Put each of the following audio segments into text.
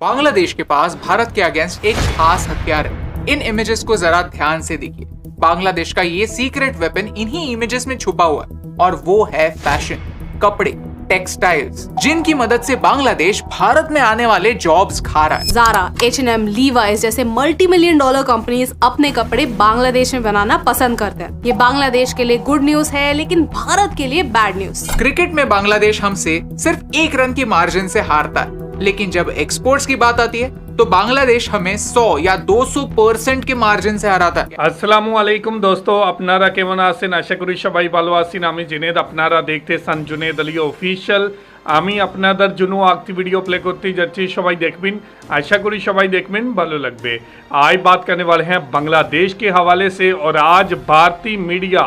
बांग्लादेश के पास भारत के अगेंस्ट एक खास हथियार है। इन इमेजेस को जरा ध्यान से देखिए। बांग्लादेश का ये सीक्रेट वेपन इन्हीं इमेजेस में छुपा हुआ है और वो है फैशन, कपड़े, टेक्सटाइल्स, जिनकी मदद से बांग्लादेश भारत में आने वाले जॉब्स खा रहा है। ज़ारा, H&M, लीवाइस जैसे मल्टी-मिलियन डॉलर कंपनीज अपने कपड़े बांग्लादेश में बनाना पसंद करते हैं। ये बांग्लादेश के लिए गुड न्यूज है, लेकिन भारत के लिए बैड न्यूज। क्रिकेट में बांग्लादेश हमसे सिर्फ 1 रन की मार्जिन से हारता है, लेकिन जब एक्सपोर्ट्स की बात आती है तो बांग्लादेश हमें 100 या 200% के मार्जिन से हराता है। আসসালামু আলাইকুম দোস্তো, আপনারা কেমন আছেন? আশা করি সবাই ভালো আছেন। আমি জুনেদ, আপনারা দেখতেছেন জুনেদ আলী অফিশিয়াল। আমি আপনাদের জন্য একটি ভিডিও প্লে করতে যাচ্ছি, সবাই দেখবেন। आशा करी सबाई देखবেন, ভালো লাগবে। आज बात करने वाले हैं बांग्लादेश के हवाले से और आज भारतीय मीडिया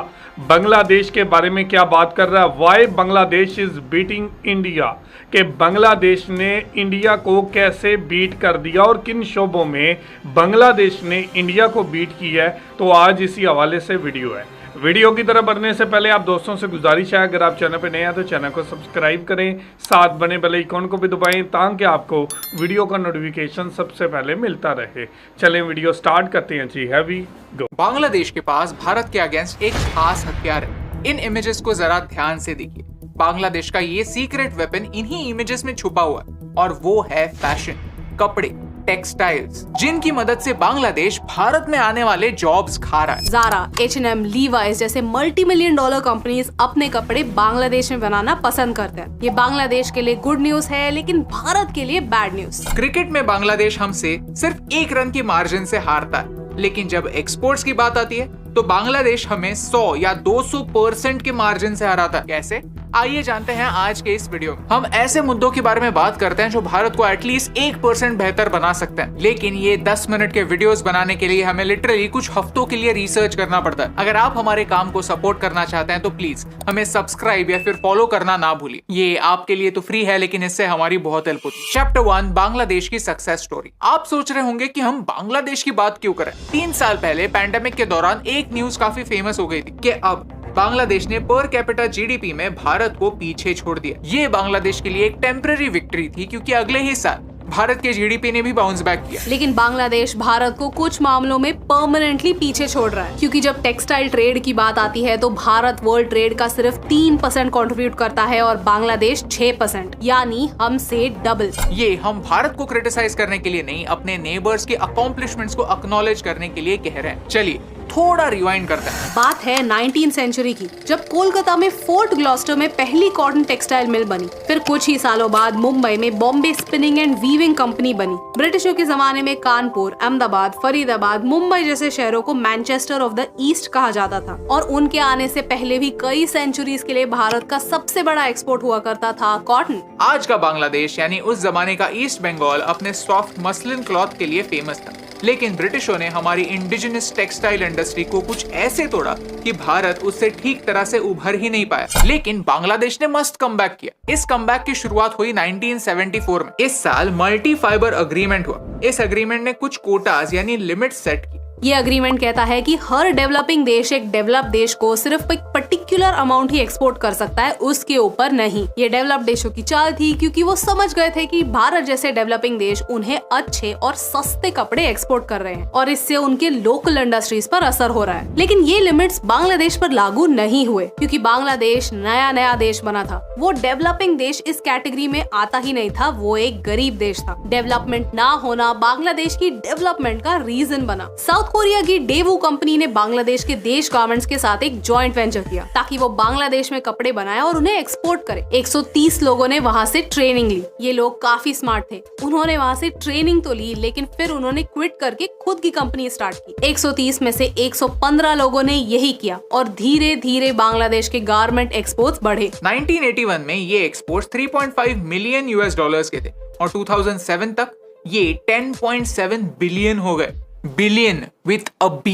बांग्लादेश के बारे में क्या बात कर रहा है। Why Bangladesh is beating India, कि बांग्लादेश ने इंडिया को कैसे बीट कर दिया और किन शोबों में बांग्लादेश ने इंडिया को बीट किया है। तो आज इसी हवाले से वीडियो है। वीडियो की तरफ बढ़ने से पहले आप दोस्तों से गुजारिश है, अगर आप चैनल पर नए हैं तो चैनल को सब्सक्राइब करें, साथ बने बेल आइकॉन को भी दबाएं ताकि आपको वीडियो का नोटिफिकेशन सबसे पहले मिलता रहे। चलें वीडियो स्टार्ट करते हैं जी, हैवी गो। बांग्लादेश के पास भारत के अगेंस्ट एक खास हथियार है। इन इमेजेस को जरा ध्यान से देखिए। बांग्लादेश का ये सीक्रेट वेपन इन्हीं इमेजेस में छुपा हुआ है और वो है फैशन, कपड़े, टेक्सटाइल्स, जिनकी मदद से बांग्लादेश भारत में आने वाले जॉब्स खा रहा है। ज़ारा, H&M, लीवाइस जैसे मल्टी-मिलियन डॉलर कंपनीज अपने कपड़े बांग्लादेश में बनाना पसंद करते हैं। ये बांग्लादेश के लिए गुड न्यूज है, लेकिन भारत के लिए बैड न्यूज। क्रिकेट में बांग्लादेश हमसे सिर्फ 1 रन की मार्जिन से हारता है, लेकिन जब एक्सपोर्ट्स की बात आती है तो बांग्लादेश हमें 100 या 200% के मार्जिन से हराता है। कैसे? आइए जानते हैं आज के इस वीडियो में। हम ऐसे मुद्दों के बारे में बात करते हैं जो भारत को एटलीस्ट 1% बेहतर बना सकते हैं, लेकिन ये 10 मिनट के वीडियोस बनाने के लिए हमें लिटरली कुछ हफ्तों के लिए रिसर्च करना पड़ता है। अगर आप हमारे काम को सपोर्ट करना चाहते हैं तो प्लीज हमें सब्सक्राइब या फिर फॉलो करना ना भूलिए। ये आपके लिए तो फ्री है, लेकिन इससे हमारी बहुत हेल्प होती है। चैप्टर 1, बांग्लादेश की सक्सेस स्टोरी। आप सोच रहे होंगे कि हम बांग्लादेश की बात क्यों करें। 3 साल पहले पैंडेमिक के दौरान एक न्यूज काफी फेमस हो गई थी कि अब बांग्लादेश ने पर कैपिटा जीडीपी में भारत को पीछे छोड़ दिया। ये बांग्लादेश के लिए एक टेम्पररी विक्ट्री थी, क्योंकि अगले ही साल भारत के जीडीपी ने भी बाउंस बैक किया। लेकिन बांग्लादेश भारत को कुछ मामलों में परमानेंटली पीछे छोड़ रहा है, क्योंकि जब टेक्सटाइल ट्रेड की बात आती है तो भारत वर्ल्ड ट्रेड का सिर्फ 3% कंट्रीब्यूट करता है और बांग्लादेश 6%, यानी हमसे डबल। ये हम भारत को क्रिटिसाइज करने के लिए नहीं, अपने नेबर्स के अकॉम्प्लिशमेंट्स को एक्नॉलेज करने के लिए कह रहे हैं। चलिए थोड़ा रिवाइंड करते हैं। बात है 19th सेंचुरी की, जब कोलकाता में फोर्ट ग्लॉस्टर में पहली कॉटन टेक्सटाइल मिल बनी। फिर कुछ ही सालों बाद मुंबई में Bombay spinning and weaving company बनी। ब्रिटिशों के जमाने में कानपुर, अहमदाबाद, फरीदाबाद, मुंबई जैसे शहरों को मैनचेस्टर ऑफ द ईस्ट कहा जाता था। और उनके आने से पहले भी कई सेंचुरीज के लिए भारत का सबसे बड़ा एक्सपोर्ट हुआ करता था कॉटन। आज का बांग्लादेश यानी उस जमाने का ईस्ट बंगाल अपने सॉफ्ट मसलिन क्लॉथ के लिए फेमस था, लेकिन ब्रिटिशों ने हमारी इंडिजिनस टेक्सटाइल इंडस्ट्री को कुछ ऐसे तोड़ा कि भारत उससे ठीक तरह से उभर ही नहीं पाया। लेकिन बांग्लादेश ने मस्त कमबैक किया। इस कमबैक की शुरुआत हुई 1974 में। इस साल मल्टी फाइबर अग्रीमेंट हुआ। इस अग्रीमेंट ने कुछ कोटास यानी लिमिट सेट की। ये अग्रीमेंट कहता है कि हर डेवलपिंग देश एक डेवलप देश को सिर्फ एक पर्टिकुलर अमाउंट ही एक्सपोर्ट कर सकता है, उसके ऊपर नहीं। ये डेवलप देशों की चाल थी, क्योंकि वो समझ गए थे कि भारत जैसे डेवलपिंग देश उन्हें अच्छे और सस्ते कपड़े एक्सपोर्ट कर रहे हैं और इससे उनके लोकल इंडस्ट्रीज पर असर हो रहा है। लेकिन ये लिमिट्स बांग्लादेश पर लागू नहीं हुए, क्योंकि बांग्लादेश नया देश बना था। वो डेवलपिंग देश इस कैटेगरी में आता ही नहीं था, वो एक गरीब देश था। डेवलपमेंट ना होना बांग्लादेश की डेवलपमेंट का रीजन बना। साउथ कोरिया की डेवू कंपनी ने बांग्लादेश के देश गारमेंट्स के साथ एक जॉइंट वेंचर किया, ताकि वो बांग्लादेश में कपड़े बनाए और उन्हें एक्सपोर्ट करे। 130 लोगों ने वहाँ से ट्रेनिंग ली। ये लोग काफी स्मार्ट थे। उन्होंने वहाँ से ट्रेनिंग तो ली, लेकिन फिर उन्होंने क्विट करके खुद की कंपनी स्टार्ट की। 130 में से 115 लोगों ने यही किया और धीरे धीरे बांग्लादेश के गारमेंट एक्सपोर्ट्स बढ़े। 1981 में ये एक्सपोर्ट्स 3.5 मिलियन US डॉलर्स के थे और 2007 तक ये 10.7 बिलियन हो गए। Billion with a B.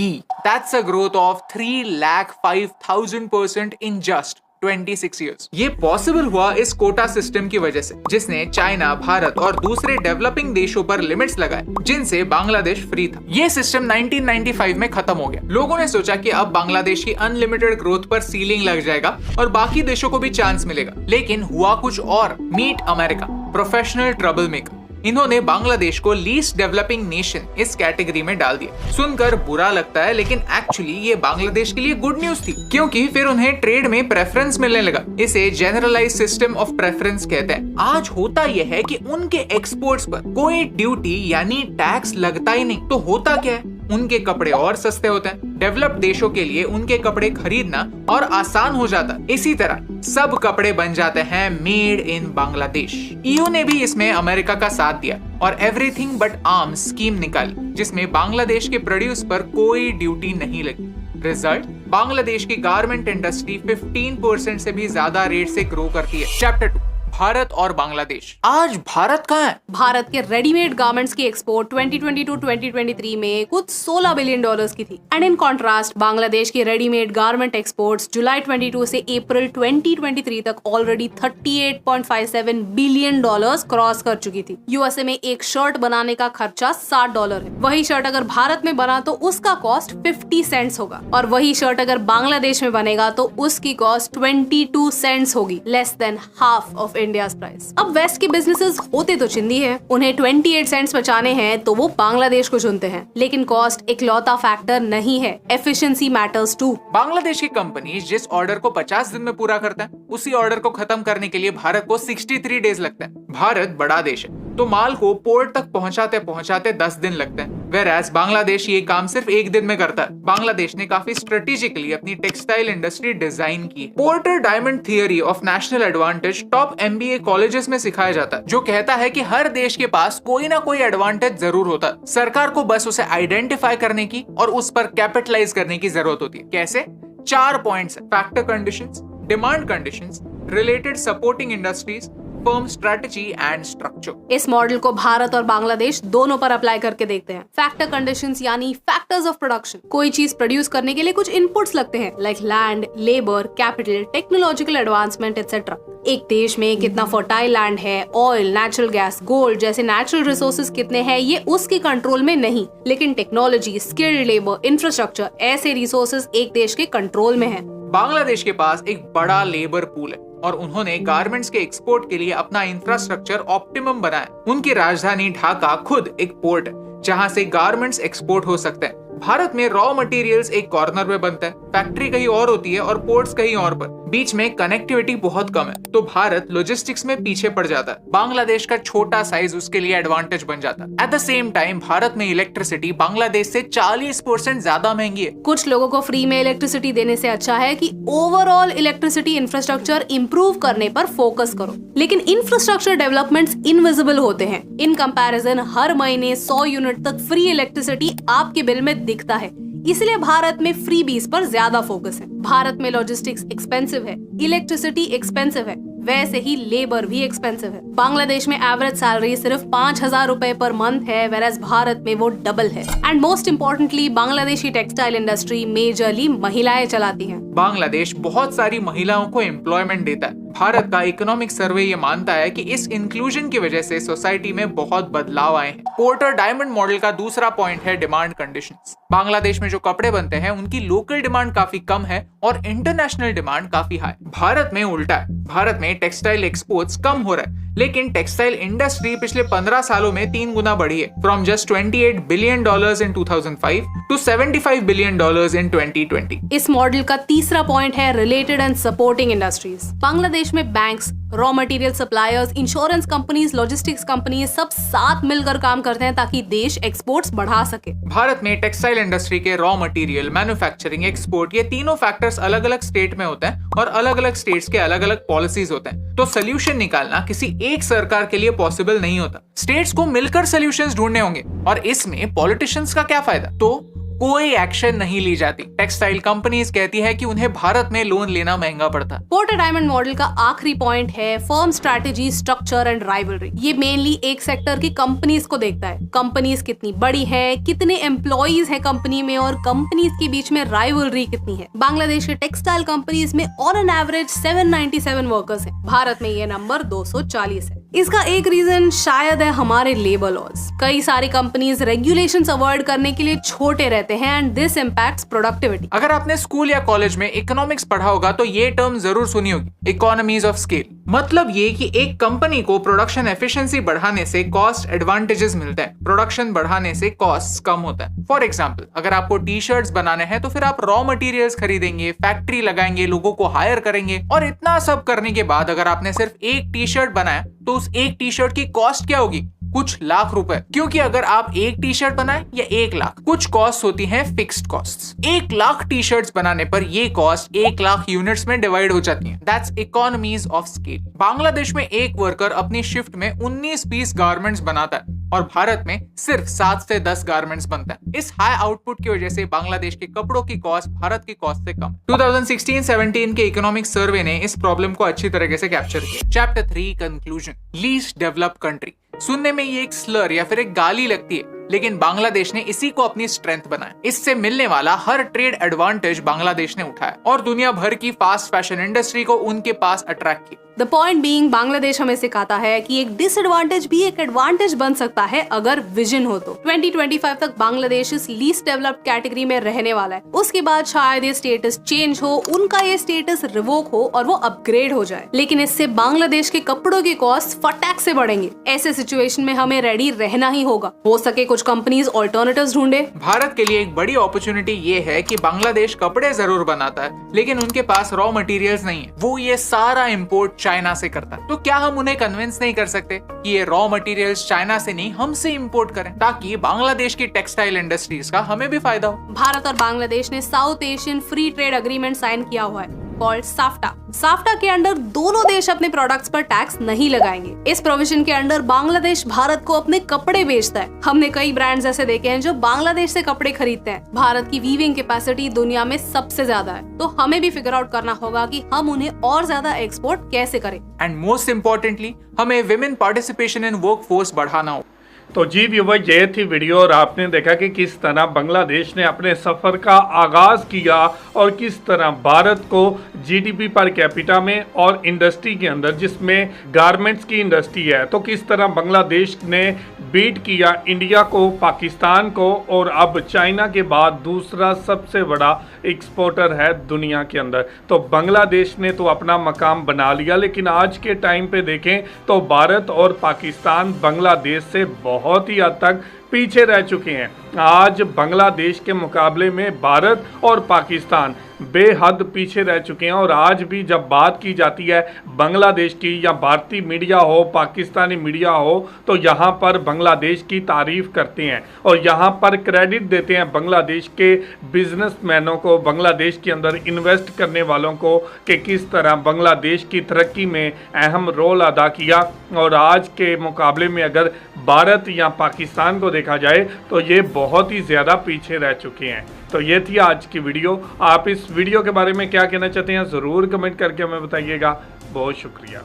That's a growth of 3,05,000% in just 26 years. ये पॉसिबल हुआ इस कोटा सिस्टम की वजह से, जिसने चाइना, भारत और दूसरे डेवलपिंग देशों पर लिमिट्स लगाए, जिनसे बांग्लादेश फ्री था। ये सिस्टम 1995 में खत्म हो गया। लोगों ने सोचा कि अब बांग्लादेश की अनलिमिटेड ग्रोथ पर सीलिंग लग जाएगा और बाकी देशों को भी चांस मिलेगा, लेकिन हुआ कुछ और। Meet America, professional trouble maker. इन्होंने बांग्लादेश को लीस्ट डेवलपिंग नेशन इस कैटेगरी में डाल दिया। सुनकर बुरा लगता है, लेकिन एक्चुअली ये बांग्लादेश के लिए गुड न्यूज थी, क्योंकि फिर उन्हें ट्रेड में प्रेफरेंस मिलने लगा। इसे जनरलाइज सिस्टम ऑफ प्रेफरेंस कहते हैं। आज होता यह है कि उनके एक्सपोर्ट्स पर कोई ड्यूटी यानी टैक्स लगता ही नहीं। तो होता क्या है, उनके कपड़े और सस्ते होते हैं। डेवलप्ड देशों के लिए उनके कपड़े खरीदना और आसान हो जाता है। इसी तरह सब कपड़े बन जाते हैं मेड इन बांग्लादेश। ईयू ने भी इसमें अमेरिका का साथ दिया और एवरीथिंग बट आर्म्स स्कीम निकाली, जिसमें बांग्लादेश के प्रोड्यूस पर कोई ड्यूटी नहीं लगी। रिजल्ट, बांग्लादेश की गारमेंट इंडस्ट्री 15% से भी ज्यादा रेट से ग्रो करती है। चैप्टर 2, भारत और बांग्लादेश। आज भारत कहाँ है? भारत के रेडीमेड गारमेंट्स की एक्सपोर्ट 2022-2023 में कुछ $16 बिलियन की थी। एंड इन कॉन्ट्रास्ट बांग्लादेश की रेडीमेड गारमेंट एक्सपोर्ट्स जुलाई 22 से अप्रैल 2023 तक ऑलरेडी $38.57 बिलियन क्रॉस कर चुकी थी। यूएसए में एक शर्ट बनाने का खर्चा $60 है। वही शर्ट अगर भारत में बना तो उसका कॉस्ट 50 सेंट्स होगा, और वही शर्ट अगर बांग्लादेश में बनेगा तो उसकी कॉस्ट 22 सेंट्स होगी, less than half of India's price. अब वेस्ट के बिजनेसेस होते तो चिंदी है, उन्हें 28 सेंट्स बचाने हैं तो वो बांग्लादेश को चुनते हैं। लेकिन कॉस्ट इकलौता फैक्टर नहीं है, एफिशिएंसी मैटर्स टू। बांग्लादेश की कंपनी जिस ऑर्डर को 50 दिन में पूरा करता है, उसी ऑर्डर को खत्म करने के लिए भारत को 63 डेज लगता है। भारत बड़ा देश है तो माल को पोर्ट तक पहुंचाते पहुंचाते 10 दिन लगते हैं, वेराज बांग्लादेश ये काम सिर्फ 1 दिन में करता है। बांग्लादेश ने काफी स्ट्रेटेजिकली अपनी टेक्सटाइल इंडस्ट्री डिजाइन की है। Porter diamond theory of national advantage top MBA colleges में सिखाया जाता है, जो कहता है कि हर देश के पास कोई ना कोई एडवांटेज जरूर होता है। सरकार को बस उसे आइडेंटिफाई करने की और उस पर कैपिटलाइज करने की जरूरत होती है। कैसे? 4 points: factor conditions, demand conditions, related supporting industries, firm strategy and structure. इस मॉडल को भारत और बांग्लादेश दोनों पर अप्लाई करके देखते हैं। फैक्टर कंडीशंस यानी फैक्टर्स ऑफ प्रोडक्शन। कोई चीज प्रोड्यूस करने के लिए कुछ इनपुट्स लगते हैं, like land, labour, capital, technological advancement etcetera. एक देश में कितना फर्टाइल लैंड है, ऑयल, नेचुरल गैस, गोल्ड जैसे नेचुरल रिसोर्सेज कितने हैं, ये उसके कंट्रोल में नहीं, लेकिन टेक्नोलॉजी, स्किल्ड लेबर, इंफ्रास्ट्रक्चर ऐसे रिसोर्सेज एक देश के कंट्रोल में है। बांग्लादेश के पास एक बड़ा लेबर पूल है और उन्होंने गारमेंट्स के एक्सपोर्ट के लिए अपना इंफ्रास्ट्रक्चर ऑप्टिमम बनाया। उनकी राजधानी ढाका खुद एक पोर्ट है जहां से गारमेंट्स एक्सपोर्ट हो सकते हैं। भारत में रॉ मटेरियल्स एक कॉर्नर में बनता है, फैक्ट्री कहीं और होती है और पोर्ट्स कहीं और पर। बीच में कनेक्टिविटी बहुत कम है, तो भारत लॉजिस्टिक्स में पीछे पड़ जाता है। बांग्लादेश का छोटा साइज उसके लिए एडवांटेज बन जाता है। At the same time Bharat में इलेक्ट्रिसिटी बांग्लादेश से 40% ज्यादा महंगी है। कुछ लोगों को फ्री में इलेक्ट्रिसिटी देने से अच्छा है कि ओवरऑल इलेक्ट्रिसिटी इंफ्रास्ट्रक्चर इंप्रूव करने पर फोकस करो। लेकिन इंफ्रास्ट्रक्चर डेवलपमेंट्स इनविजिबल होते हैं। इन कंपैरिजन हर महीने 100 यूनिट तक फ्री इलेक्ट्रिसिटी आपके बिल में दिखता है, इसलिए भारत में फ्रीबीज पर ज्यादा फोकस है। भारत में लॉजिस्टिक्स एक्सपेंसिव है, इलेक्ट्रिसिटी एक्सपेंसिव है, वैसे ही लेबर भी एक्सपेंसिव है। बांग्लादेश में एवरेज सैलरी सिर्फ 5,000 रुपए पर मंथ है, वेराज भारत में वो डबल है। And most importantly Bangladeshi textile industry majorly महिलाएं चलाती हैं। बांग्लादेश बहुत सारी महिलाओं को एम्प्लॉयमेंट देता है। भारत का इकोनॉमिक सर्वे ये मानता है कि इस इंक्लूजन की वजह से सोसाइटी में बहुत बदलाव आए हैं। पोर्टर डायमंड मॉडल का दूसरा पॉइंट है डिमांड कंडीशंस। बांग्लादेश में जो कपड़े बनते हैं उनकी लोकल डिमांड काफी कम है और इंटरनेशनल डिमांड काफी हाई। भारत में उल्टा है। भारत में टेक्सटाइल एक्सपोर्ट्स कम हो रहा है, लेकिन टेक्सटाइल इंडस्ट्री पिछले 15 सालों में 3 गुना बढ़ी है, from just $28 billion in 2005 to $75 billion in 2020। इस मॉडल का तीसरा पॉइंट है related and supporting industries. Bangladesh में banks, raw material suppliers, insurance companies, logistics companies सब साथ मिलकर काम करते हैं ताकि देश एक्सपोर्ट्स बढ़ा सके। भारत में टेक्सटाइल इंडस्ट्री के रॉ मटेरियल, मैन्युफैक्चरिंग, एक्सपोर्ट ये तीनों फैक्टर्स अलग अलग स्टेट में होते हैं और अलग अलग स्टेट्स के अलग अलग पॉलिसीज होते हैं। तो सोल्यूशन निकालना किसी एक सरकार के लिए पॉसिबल नहीं होता। स्टेट्स को मिलकर सोल्यूशंस ढूंढने होंगे और इसमें पॉलिटिशियंस का क्या फायदा? तो कोई एक्शन नहीं ली जाती। टेक्सटाइल कंपनीज कहती है कि उन्हें भारत में लोन लेना महंगा पड़ता। पोर्टर डायमंड मॉडल का आखिरी पॉइंट है firm strategy, structure and rivalry. ये मेनली एक सेक्टर की कंपनीज को देखता है। कंपनीज कितनी बड़ी है, कितने एम्प्लॉइज है कंपनी में और कंपनीज के बीच में राइवलरी कितनी है। बांग्लादेश के टेक्सटाइल कंपनीज में ऑन एन एवरेज 797 वर्कर्स है, भारत में ये नंबर 240 है। इसका एक रीजन शायद है हमारे लेबर लॉज। कई सारी कंपनीज रेगुलेशंस अवॉइड करने के लिए छोटे रहते हैं एंड दिस इम्पैक्ट्स प्रोडक्टिविटी। अगर आपने स्कूल या कॉलेज में इकोनॉमिक्स पढ़ा होगा तो ये टर्म जरूर सुनी होगी, इकोनॉमीज ऑफ स्केल। मतलब ये कि एक कंपनी को प्रोडक्शन एफिशिएंसी बढ़ाने से कॉस्ट एडवांटेजेस मिलते हैं, प्रोडक्शन बढ़ाने से कॉस्ट कम होता है। फॉर एग्जांपल, अगर आपको टी शर्ट्स बनाने हैं तो फिर आप रॉ मटेरियल्स खरीदेंगे, फैक्ट्री लगाएंगे, लोगों को हायर करेंगे, और इतना सब करने के बाद अगर आपने सिर्फ एक टी शर्ट बनाया तो उस एक टी शर्ट की कॉस्ट क्या होगी? कुछ लाख रुपए। क्योंकि अगर आप एक टी शर्ट बनाए या 1 लाख, कुछ कॉस्ट होती हैं fixed cost. 1 lakh T shirts बनाने पर ये कॉस्ट 1 लाख यूनिट्स में डिवाइड हो जाती है। That's economies of scale. Bangladesh में एक वर्कर अपनी शिफ्ट में 19 पीस गारमेंट्स बनाता है और भारत में सिर्फ 7 से 10 गारमेंट्स बनता है। इस हाई आउटपुट की वजह से बांग्लादेश के कपड़ों की कॉस्ट भारत की कॉस्ट से कम। 2016-17 के इकोनॉमिक सर्वे ने इस प्रॉब्लम को अच्छी तरीके से कैप्चर किया। Chapter 3 conclusion, least developed country. सुनने में ये एक स्लर या फिर एक गाली लगती है, लेकिन बांग्लादेश ने इसी को अपनी स्ट्रेंथ बनाया। इससे मिलने वाला हर ट्रेड एडवांटेज बांग्लादेश ने उठाया और दुनिया भर की फास्ट फैशन इंडस्ट्री को उनके पास अट्रैक्ट किया। द पॉइंट बीइंग, बांग्लादेश हमें सिखाता है कि एक डिसएडवांटेज भी एक एडवांटेज बन सकता है अगर विजन हो तो। 2025 तक बांग्लादेश इस लीस्ट डेवलप्ड कैटेगरी में रहने वाला है। उसके बाद शायद ये स्टेटस चेंज हो, उनका ये स्टेटस रिवोक हो और वो अपग्रेड हो जाए, लेकिन इससे बांग्लादेश के कपड़ों की कॉस्ट फटाक से बढ़ेंगे। ऐसे सिचुएशन में हमें रेडी रहना ही होगा। हो सके कुछ कंपनीज ऑल्टरनेटिव्स ढूंढे। भारत के लिए एक बड़ी अपॉर्चुनिटी ये है कि बांग्लादेश कपड़े जरूर बनाता है, लेकिन उनके पास रॉ मटेरियल्स नहीं है। वो ये सारा इंपोर्ट चाइना से करता है। तो क्या हम उन्हें कन्विंस नहीं कर सकते कि ये रॉ मटेरियल्स चाइना से नहीं हमसे इंपोर्ट करें, ताकि बांग्लादेश की टेक्सटाइल इंडस्ट्रीज का हमें भी फायदा हो। भारत और बांग्लादेश ने South Asian free trade agreement sign किया हुआ है, कॉल्ड साफ्टा। साफ्टा के अंडर दोनों देश अपने प्रोडक्ट्स पर टैक्स नहीं लगाएंगे। इस प्रोविजन के अंडर बांग्लादेश भारत को अपने कपड़े बेचता है। हमने कई ब्रांड्स ऐसे देखे हैं जो बांग्लादेश से कपड़े खरीदते हैं। भारत की वीविंग कैपेसिटी दुनिया में सबसे ज्यादा है, तो हमें भी फिगर आउट करना होगा कि हम उन्हें और ज्यादा एक्सपोर्ट कैसे करें। एंड मोस्ट इम्पोर्टेंटली, हमें women participation in work force बढ़ाना हो। तो जी व्यूवर, ये थी वीडियो और आपने देखा कि किस तरह बांग्लादेश ने अपने सफ़र का आगाज़ किया और किस तरह भारत को जीडीपी पर कैपिटा में और इंडस्ट्री के अंदर, जिसमें गारमेंट्स की इंडस्ट्री है, तो किस तरह बांग्लादेश ने बीट किया इंडिया को, पाकिस्तान को, और अब चाइना के बाद दूसरा सबसे बड़ा एक्सपोर्टर है दुनिया के अंदर। तो बांग्लादेश ने तो अपना मकाम बना लिया, लेकिन आज के टाइम पे देखें तो भारत और पाकिस्तान बांग्लादेश से बहुत ही हद तक पीछे रह चुके हैं। आज बांग्लादेश के मुकाबले में भारत और पाकिस्तान बेहद पीछे रह चुके हैं। और आज भी जब बात की जाती है बांग्लादेश की, या भारतीय मीडिया हो, पाकिस्तानी मीडिया हो, तो यहाँ पर बांग्लादेश की तारीफ करते हैं और यहाँ पर क्रेडिट देते हैं बांग्लादेश के बिजनेसमैनों को, बांग्लादेश के अंदर इन्वेस्ट करने वालों को, कि किस तरह बांग्लादेश की तरक्की में अहम रोल अदा किया। और आज के मुकाबले में अगर भारत या पाकिस्तान को देखा जाए तो ये बहुत ही ज़्यादा पीछे रह चुके हैं। तो ये थी आज की वीडियो। आप इस वीडियो के बारे में क्या कहना चाहते हैं ज़रूर कमेंट करके हमें बताइएगा। बहुत शुक्रिया।